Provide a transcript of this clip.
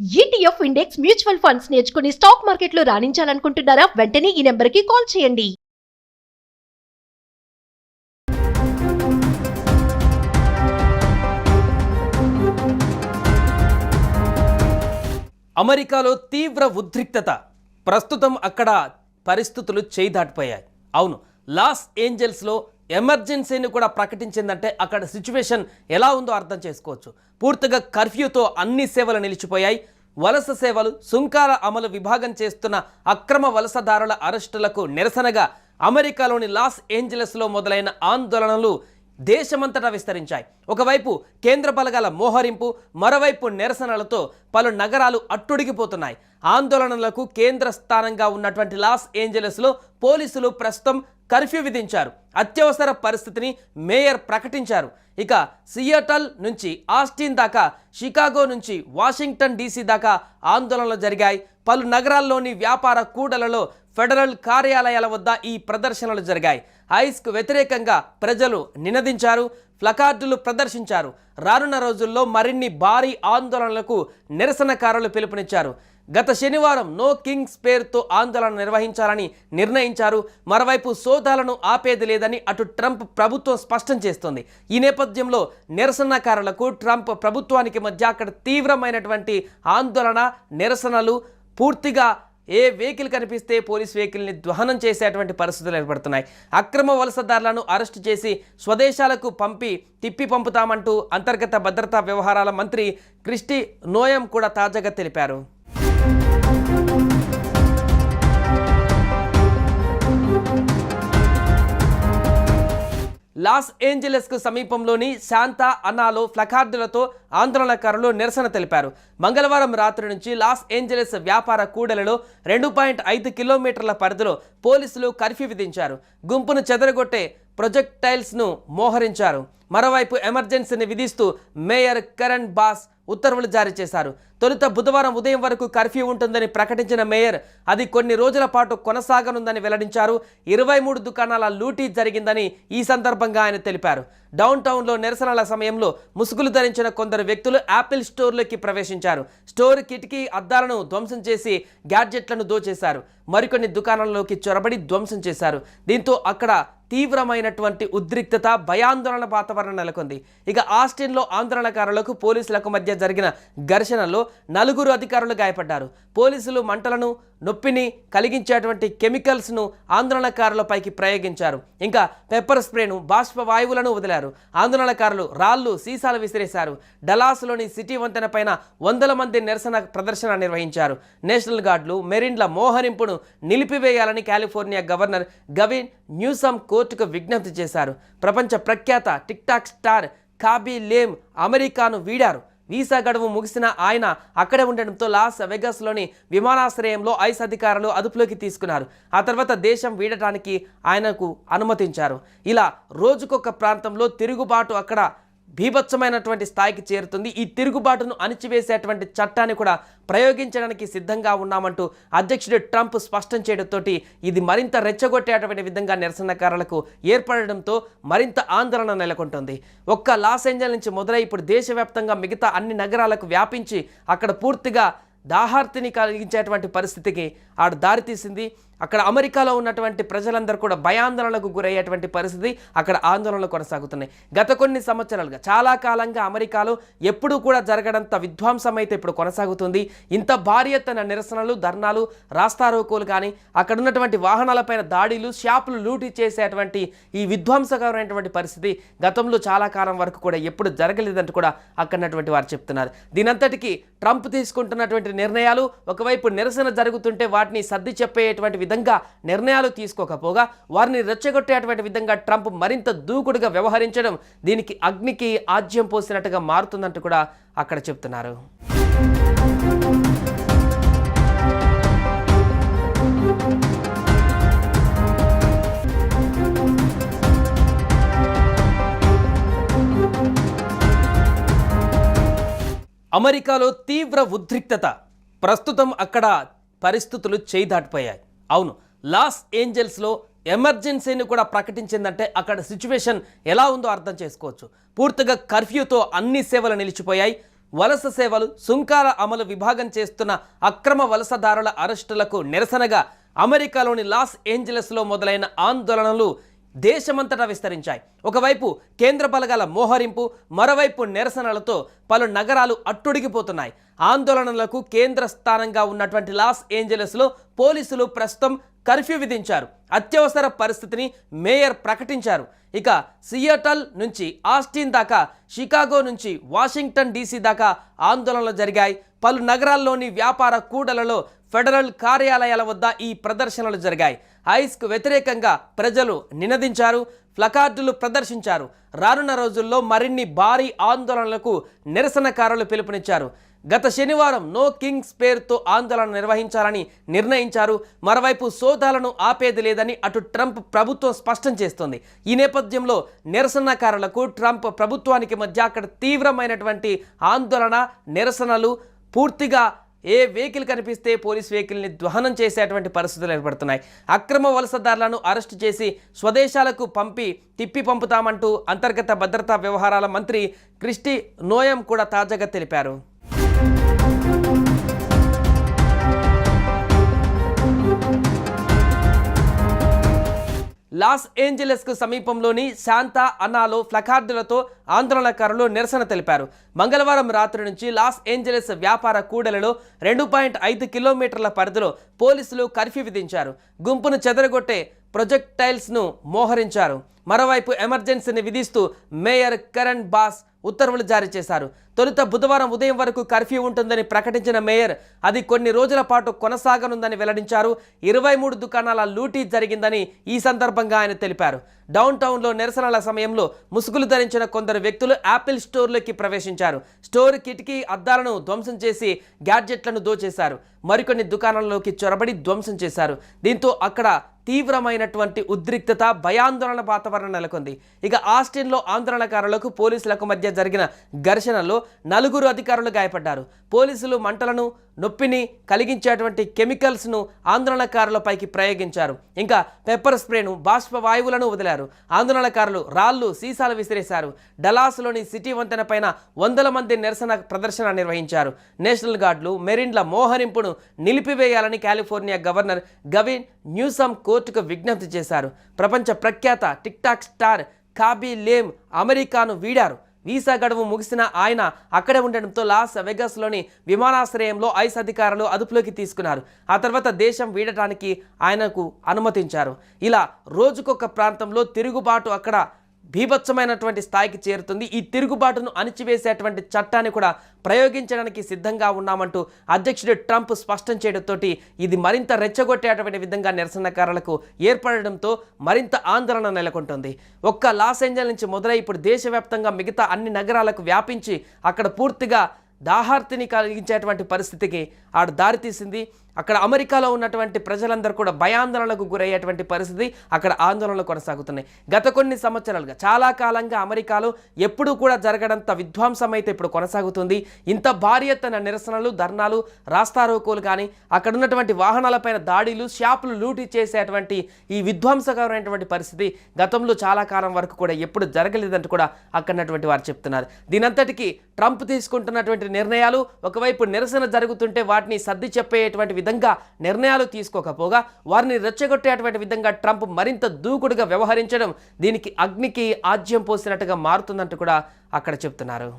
ETF index mutual funds నేర్చుకుని stock మార్కెట్లో రాణించాలనుకుంటున్నారా? వెంటనే ఈ నెంబర్కి కాల్ చేయండి. అమెరికాలో తీవ్ర ఉద్రిక్తత. ప్రస్తుతం అక్కడ పరిస్థితులు చేయి దాటిపోయాయి. అవును, లాస్ ఏంజల్స్లో ఎమర్జెన్సీని కూడా ప్రకటించిందంటే అక్కడ సిచ్యువేషన్ ఎలా ఉందో అర్థం చేసుకోవచ్చు. పూర్తిగా కర్ఫ్యూతో అన్ని సేవలు నిలిచిపోయాయి. వలస సేవలు, సుంకాల అమలు విభాగం చేస్తున్న అక్రమ వలసదారుల అరెస్టులకు నిరసనగా అమెరికాలోని లాస్ ఏంజలస్లో మొదలైన ఆందోళనలు దేశమంతటా విస్తరించాయి. ఒకవైపు కేంద్ర బలగాల మోహరింపు, మరోవైపు నిరసనలతో పలు నగరాలు అట్టుడిగిపోతున్నాయి. ఆందోళనలకు కేంద్ర స్థానంగా ఉన్నటువంటి లాస్ ఏంజలస్లో పోలీసులు ప్రస్తుతం కర్ఫ్యూ విధించారు. అత్యవసర పరిస్థితిని మేయర్ ప్రకటించారు. ఇక సియాటల్ నుంచి ఆస్టిన్ దాకా, షికాగో నుంచి వాషింగ్టన్ డీసీ దాకా ఆందోళనలు జరిగాయి. పలు నగరాల్లోని వ్యాపార కూడలలో, ఫెడరల్ కార్యాలయాల వద్ద ఈ ప్రదర్శనలు జరిగాయి. ఐస్కు వ్యతిరేకంగా ప్రజలు నినదించారు, ప్లకార్డులు ప్రదర్శించారు. రానున్న రోజుల్లో మరిన్ని భారీ ఆందోళనలకు నిరసనకారులు పిలుపునిచ్చారు. గత శనివారం నో కింగ్స్ పేరుతో ఆందోళన నిర్వహించాలని నిర్ణయించారు. మరోవైపు సోదాలను ఆపేది లేదని అటు ట్రంప్ ప్రభుత్వం స్పష్టం చేస్తోంది. ఈ నేపథ్యంలో నిరసనకారులకు ట్రంప్ ప్రభుత్వానికి మధ్య అక్కడ తీవ్రమైనటువంటి ఆందోళన, నిరసనలు. పూర్తిగా ఏ వెహికల్ కనిపిస్తే పోలీస్ వెహికల్ని దహనం చేసేటువంటి పరిస్థితులు ఏర్పడుతున్నాయి. అక్రమ వలసదారులను అరెస్టు చేసి స్వదేశాలకు తిప్పి పంపుతామంటూ అంతర్గత భద్రతా వ్యవహారాల మంత్రి క్రిస్టి నోయం కూడా తాజాగా తెలిపారు. లాస్ ఏంజలస్కు సమీపంలోని శాంతా అనాలో ప్లకార్డులతో ఆందోళనకారులు నిరసన తెలిపారు. మంగళవారం రాత్రి నుంచి లాస్ ఏంజలస్ వ్యాపార కూడలలో 2.5 కిలోమీటర్ల పరిధిలో పోలీసులు కర్ఫ్యూ విధించారు. గుంపును చెదరగొట్టే ప్రొజెక్టైల్స్ను మోహరించారు. మరోవైపు ఎమర్జెన్సీని విధిస్తూ మేయర్ కరణ్ బాస్ ఉత్తర్వులు జారీ చేశారు. తొలుత బుధవారం ఉదయం వరకు కర్ఫ్యూ ఉంటుందని ప్రకటించిన మేయర్ అది కొన్ని రోజుల పాటు కొనసాగనుందని వెల్లడించారు. 23 దుకాణాల లూటీ జరిగిందని ఈ సందర్భంగా ఆయన తెలిపారు. డౌన్ టౌన్లో నిరసనల సమయంలో ముసుగులు ధరించిన కొందరు వ్యక్తులు యాపిల్ స్టోర్లోకి ప్రవేశించారు. స్టోర్ కిటికీ అద్దాలను ధ్వంసం చేసి గ్యాడ్జెట్లను దోచేశారు. మరికొన్ని దుకాణాల్లోకి చొరబడి ధ్వంసం చేశారు. దీంతో అక్కడ తీవ్రమైనటువంటి ఉద్రిక్తత, భయాందోళన వాతావరణం నెలకొంది. ఇక ఆస్టిన్లో ఆందోళనకారులకు పోలీసులకు మధ్య జరిగిన ఘర్షణలో 4 అధికారులు గాయపడ్డారు. పోలీసులు మంటలను, నొప్పిని కలిగించేటువంటి కెమికల్స్ను ఆందోళనకారులపైకి ప్రయోగించారు. ఇంకా పెప్పర్ స్ప్రేను, బాష్ప వాయువులను వదిలారు. ఆందోళనకారులు రాళ్లు, సీసాలు విసిరేశారు. డలాస్లోని సిటీ వంతెన పైన 100 మంది నిరసన ప్రదర్శన నిర్వహించారు. నేషనల్ గార్డులు, మెరిన్ల మోహరింపును నిలిపివేయాలని కాలిఫోర్నియా గవర్నర్ గవిన్ న్యూసమ్ కోర్టుకు విజ్ఞప్తి చేశారు. ప్రపంచ ప్రఖ్యాత టిక్టాక్ స్టార్ కాబీ లేమ్ అమెరికాను వీడారు. వీసా గడువు ముగిసిన ఆయన అక్కడే ఉండడంతో లాస్ వెగాస్లోని విమానాశ్రయంలో ఐస్ అధికారులు అదుపులోకి తీసుకున్నారు. ఆ తర్వాత దేశం వీడటానికి ఆయనకు అనుమతించారు. ఇలా రోజుకొక ప్రాంతంలో తిరుగుబాటు అక్కడ బీభత్సమైనటువంటి స్థాయికి చేరుతుంది. ఈ తిరుగుబాటును అణిచివేసేటువంటి చట్టాన్ని కూడా ప్రయోగించడానికి సిద్ధంగా ఉన్నామంటూ అధ్యక్షుడు ట్రంప్ స్పష్టం చేయడంతో ఇది మరింత రెచ్చగొట్టేటువంటి విధంగా నిరసనకారులకు ఏర్పడడంతో మరింత ఆందోళన నెలకొంటుంది. ఒక్క లాస్ ఏంజల్స్ నుంచి మొదలై ఇప్పుడు దేశవ్యాప్తంగా మిగతా అన్ని నగరాలకు వ్యాపించి అక్కడ పూర్తిగా దాహార్తిని కలిగించేటువంటి పరిస్థితికి ఆడ దారితీసింది. అక్కడ అమెరికాలో ఉన్నటువంటి ప్రజలందరూ కూడా భయాందోళనకు గురయ్యేటువంటి పరిస్థితి, అక్కడ ఆందోళనలు కొనసాగుతున్నాయి. గత కొన్ని సంవత్సరాలుగా, చాలా కాలంగా అమెరికాలో ఎప్పుడూ కూడా జరగడంత విధ్వంసం అయితే ఇప్పుడు కొనసాగుతుంది. ఇంత భారీ ఎత్తున నిరసనలు, ధర్నాలు, రాస్తారోకోలు కానీ, అక్కడ ఉన్నటువంటి వాహనాలపైన దాడులు, షాపులు లూటీ చేసేటువంటి ఈ విధ్వంసకరమైనటువంటి పరిస్థితి గతంలో చాలా కాలం వరకు కూడా ఎప్పుడు జరగలేదంటూ కూడా అక్కడున్నటువంటి వారు చెప్తున్నారు. దీనంతటికీ ట్రంప్ తీసుకుంటున్నటువంటి నిర్ణయాలు, ఒకవైపు నిరసన జరుగుతుంటే వాటిని సర్ది చెప్పేటువంటి విధంగా నిర్ణయాలు తీసుకోకపోగా వారిని రెచ్చగొట్టేటువంటి విధంగా ట్రంప్ మరింత దూకుడుగా వ్యవహరించడం దీనికి అగ్నికి ఆజ్యం పోసినట్టుగా మారుతుందంటూ కూడా అక్కడ చెప్తున్నారు. అమెరికాలో తీవ్ర ఉద్రిక్తత. ప్రస్తుతం అక్కడ పరిస్థితులు చేయి దాటిపోయాయి. అవును, లాస్ ఏంజల్స్లో ఎమర్జెన్సీని కూడా ప్రకటించిందంటే అక్కడ సిచ్యువేషన్ ఎలా ఉందో అర్థం చేసుకోవచ్చు. పూర్తిగా కర్ఫ్యూతో అన్ని సేవలు నిలిచిపోయాయి. వలస సేవలు సుంకాల అమలు విభాగం చేస్తున్న అక్రమ వలసదారుల అరెస్టులకు నిరసనగా అమెరికాలోని లాస్ ఏంజలస్లో మొదలైన ఆందోళనలు దేశమంతటా విస్తరించాయి. ఒకవైపు కేంద్ర బలగాల మోహరింపు, మరోవైపు నిరసనలతో పలు నగరాలు అట్టుడిగిపోతున్నాయి. ఆందోళనలకు కేంద్ర స్థానంగా ఉన్నటువంటి లాస్ ఏంజలస్లో పోలీసులు ప్రస్తుతం కర్ఫ్యూ విధించారు. అత్యవసర పరిస్థితిని మేయర్ ప్రకటించారు. ఇక సియాటల్ నుంచి ఆస్టిన్ దాకా, షికాగో నుంచి వాషింగ్టన్ డీసీ దాకా ఆందోళనలు జరిగాయి. పలు నగరాల్లోని వ్యాపార కూడలలో, ఫెడరల్ కార్యాలయాల వద్ద ఈ ప్రదర్శనలు జరిగాయి. ఐస్కు వ్యతిరేకంగా ప్రజలు నినదించారు, ప్లకార్డులు ప్రదర్శించారు. రానున్న రోజుల్లో మరిన్ని భారీ ఆందోళనలకు నిరసనకారులు పిలుపునిచ్చారు. గత శనివారం నో కింగ్స్ పేరుతో ఆందోళన నిర్వహించాలని నిర్ణయించారు. మరోవైపు సోదాలను ఆపేది లేదని అటు ట్రంప్ ప్రభుత్వం స్పష్టం చేస్తోంది. ఈ నేపథ్యంలో నిరసనకారులకు ట్రంప్ ప్రభుత్వానికి మధ్య అక్కడ తీవ్రమైనటువంటి ఆందోళన, నిరసనలు. పూర్తిగా ఏ వెహికల్ కనిపిస్తే పోలీస్ వెహికల్ని దహనం చేసేటువంటి పరిస్థితులు ఏర్పడుతున్నాయి. అక్రమ వలసదారులను అరెస్టు చేసి స్వదేశాలకు తిప్పి పంపుతామంటూ అంతర్గత భద్రతా వ్యవహారాల మంత్రి క్రిస్టి నోయం కూడా తాజాగా తెలిపారు. లాస్ ఏంజలస్కు సమీపంలోని శాంతా అనాలో ప్లకార్డులతో ఆందోళనకారులు నిరసన తెలిపారు. మంగళవారం రాత్రి నుంచి లాస్ ఏంజలస్ వ్యాపార కూడలిలో 2.5 కిలోమీటర్ల పరిధిలో పోలీసులు కర్ఫ్యూ విధించారు. గుంపును చెదరగొట్టే ప్రొజెక్టైల్స్ను మోహరించారు. మరోవైపు ఎమర్జెన్సీని విధిస్తూ మేయర్ కరణ్ బాస్ ఉత్తర్వులు జారీ చేశారు. తొలుత బుధవారం ఉదయం వరకు కర్ఫ్యూ ఉంటుందని ప్రకటించిన మేయర్ అది కొన్ని రోజుల పాటు కొనసాగనుందని వెల్లడించారు. 23 దుకాణాల లూటీ జరిగిందని ఈ సందర్భంగా ఆయన తెలిపారు. డౌన్ టౌన్లో నిరసనల సమయంలో ముసుగులు ధరించిన కొందరు వ్యక్తులు యాపిల్ స్టోర్లోకి ప్రవేశించారు. స్టోర్ కిటికీ అద్దాలను ధ్వంసం చేసి గ్యాడ్జెట్లను దోచేశారు. మరికొన్ని దుకాణాలలోకి చొరబడి ధ్వంసం చేశారు. దీంతో అక్కడ తీవ్రమైనటువంటి ఉద్రిక్తత, భయాందోళన వాతావరణం నెలకొంది. ఇక ఆస్టిన్లో ఆందోళనకారులకు పోలీసులకు మధ్య జరిగిన ఘర్షణలో 4 అధికారులు గాయపడ్డారు. పోలీసులు మంటలను, నొప్పిని కలిగించేటువంటి కెమికల్స్ను ఆందోళనకారులపైకి ప్రయోగించారు. ఇంకా పెప్పర్ స్ప్రేను, బాష్ప వాయువులను వదిలారు. ఆందోళనకారులు రాళ్లు, సీసాలు విసిరేశారు. డలాస్లోని సిటీ వంతెన పైన 100 మంది నిరసన ప్రదర్శన నిర్వహించారు. నేషనల్ గార్డులు, మెరిన్ల మోహరింపును నిలిపివేయాలని కాలిఫోర్నియా గవర్నర్ గవిన్ న్యూసమ్ కోర్టుకు విజ్ఞప్తి చేశారు. ప్రపంచ ప్రఖ్యాత టిక్టాక్ స్టార్ కాబీ లేమ్ అమెరికాను వీడారు. వీసా గడువు ముగిసిన ఆయన అక్కడే ఉండడంతో లాస్ వెగాస్లోని విమానాశ్రయంలో ఐస్ అధికారులు అదుపులోకి తీసుకున్నారు. ఆ తర్వాత దేశం వీడటానికి ఆయనకు అనుమతించారు. ఇలా రోజుకొక ప్రాంతంలో తిరుగుబాటు అక్కడ బీభత్సమైనటువంటి స్థాయికి చేరుతుంది. ఈ తిరుగుబాటును అణిచివేసేటువంటి చట్టాన్ని కూడా ప్రయోగించడానికి సిద్ధంగా ఉన్నామంటూ అధ్యక్షుడు ట్రంప్ స్పష్టం చేయడంతో ఇది మరింత రెచ్చగొట్టేటువంటి విధంగా నిరసనకారులకు ఏర్పడడంతో మరింత ఆందోళన నెలకొంటుంది. ఒక్క లాస్ ఏంజల్స్ నుంచి మొదలై ఇప్పుడు దేశవ్యాప్తంగా మిగతా అన్ని నగరాలకు వ్యాపించి అక్కడ పూర్తిగా దాహార్తిని కలిగించేటువంటి పరిస్థితికి దారితీసింది. అక్కడ అమెరికాలో ఉన్నటువంటి ప్రజలందరూ కూడా భయాందోళనకు గురయ్యేటువంటి పరిస్థితి, అక్కడ ఆందోళనలు కొనసాగుతున్నాయి. గత కొన్ని సంవత్సరాలుగా, చాలా కాలంగా అమెరికాలో ఎప్పుడూ కూడా జరగడంత విధ్వంసం అయితే ఇప్పుడు కొనసాగుతుంది. ఇంత భారీ ఎత్తున నిరసనలు, ధర్నాలు, రాస్తారోకోలు కానీ, అక్కడ ఉన్నటువంటి వాహనాలపైన దాడులు, షాపులు లూటీ చేసేటువంటి ఈ విధ్వంసకరమైనటువంటి పరిస్థితి గతంలో చాలా కాలం వరకు కూడా ఎప్పుడు జరగలేదంటూ కూడా అక్కడటువంటి వారు చెప్తున్నారు. దీనంతటికీ ట్రంప్ తీసుకుంటున్నటువంటి నిర్ణయాలు, ఒకవైపు నిరసన జరుగుతుంటే వాటిని సర్ది చెప్పేటువంటి విధంగా నిర్ణయాలు తీసుకోకపోగా వారిని రెచ్చగొట్టేటువంటి విధంగా ట్రంప్ మరింత దూకుడుగా వ్యవహరించడం దీనికి అగ్నికి ఆజ్యం పోసినట్టుగా మారుతుందంటూ కూడా అక్కడ చెప్తున్నారు.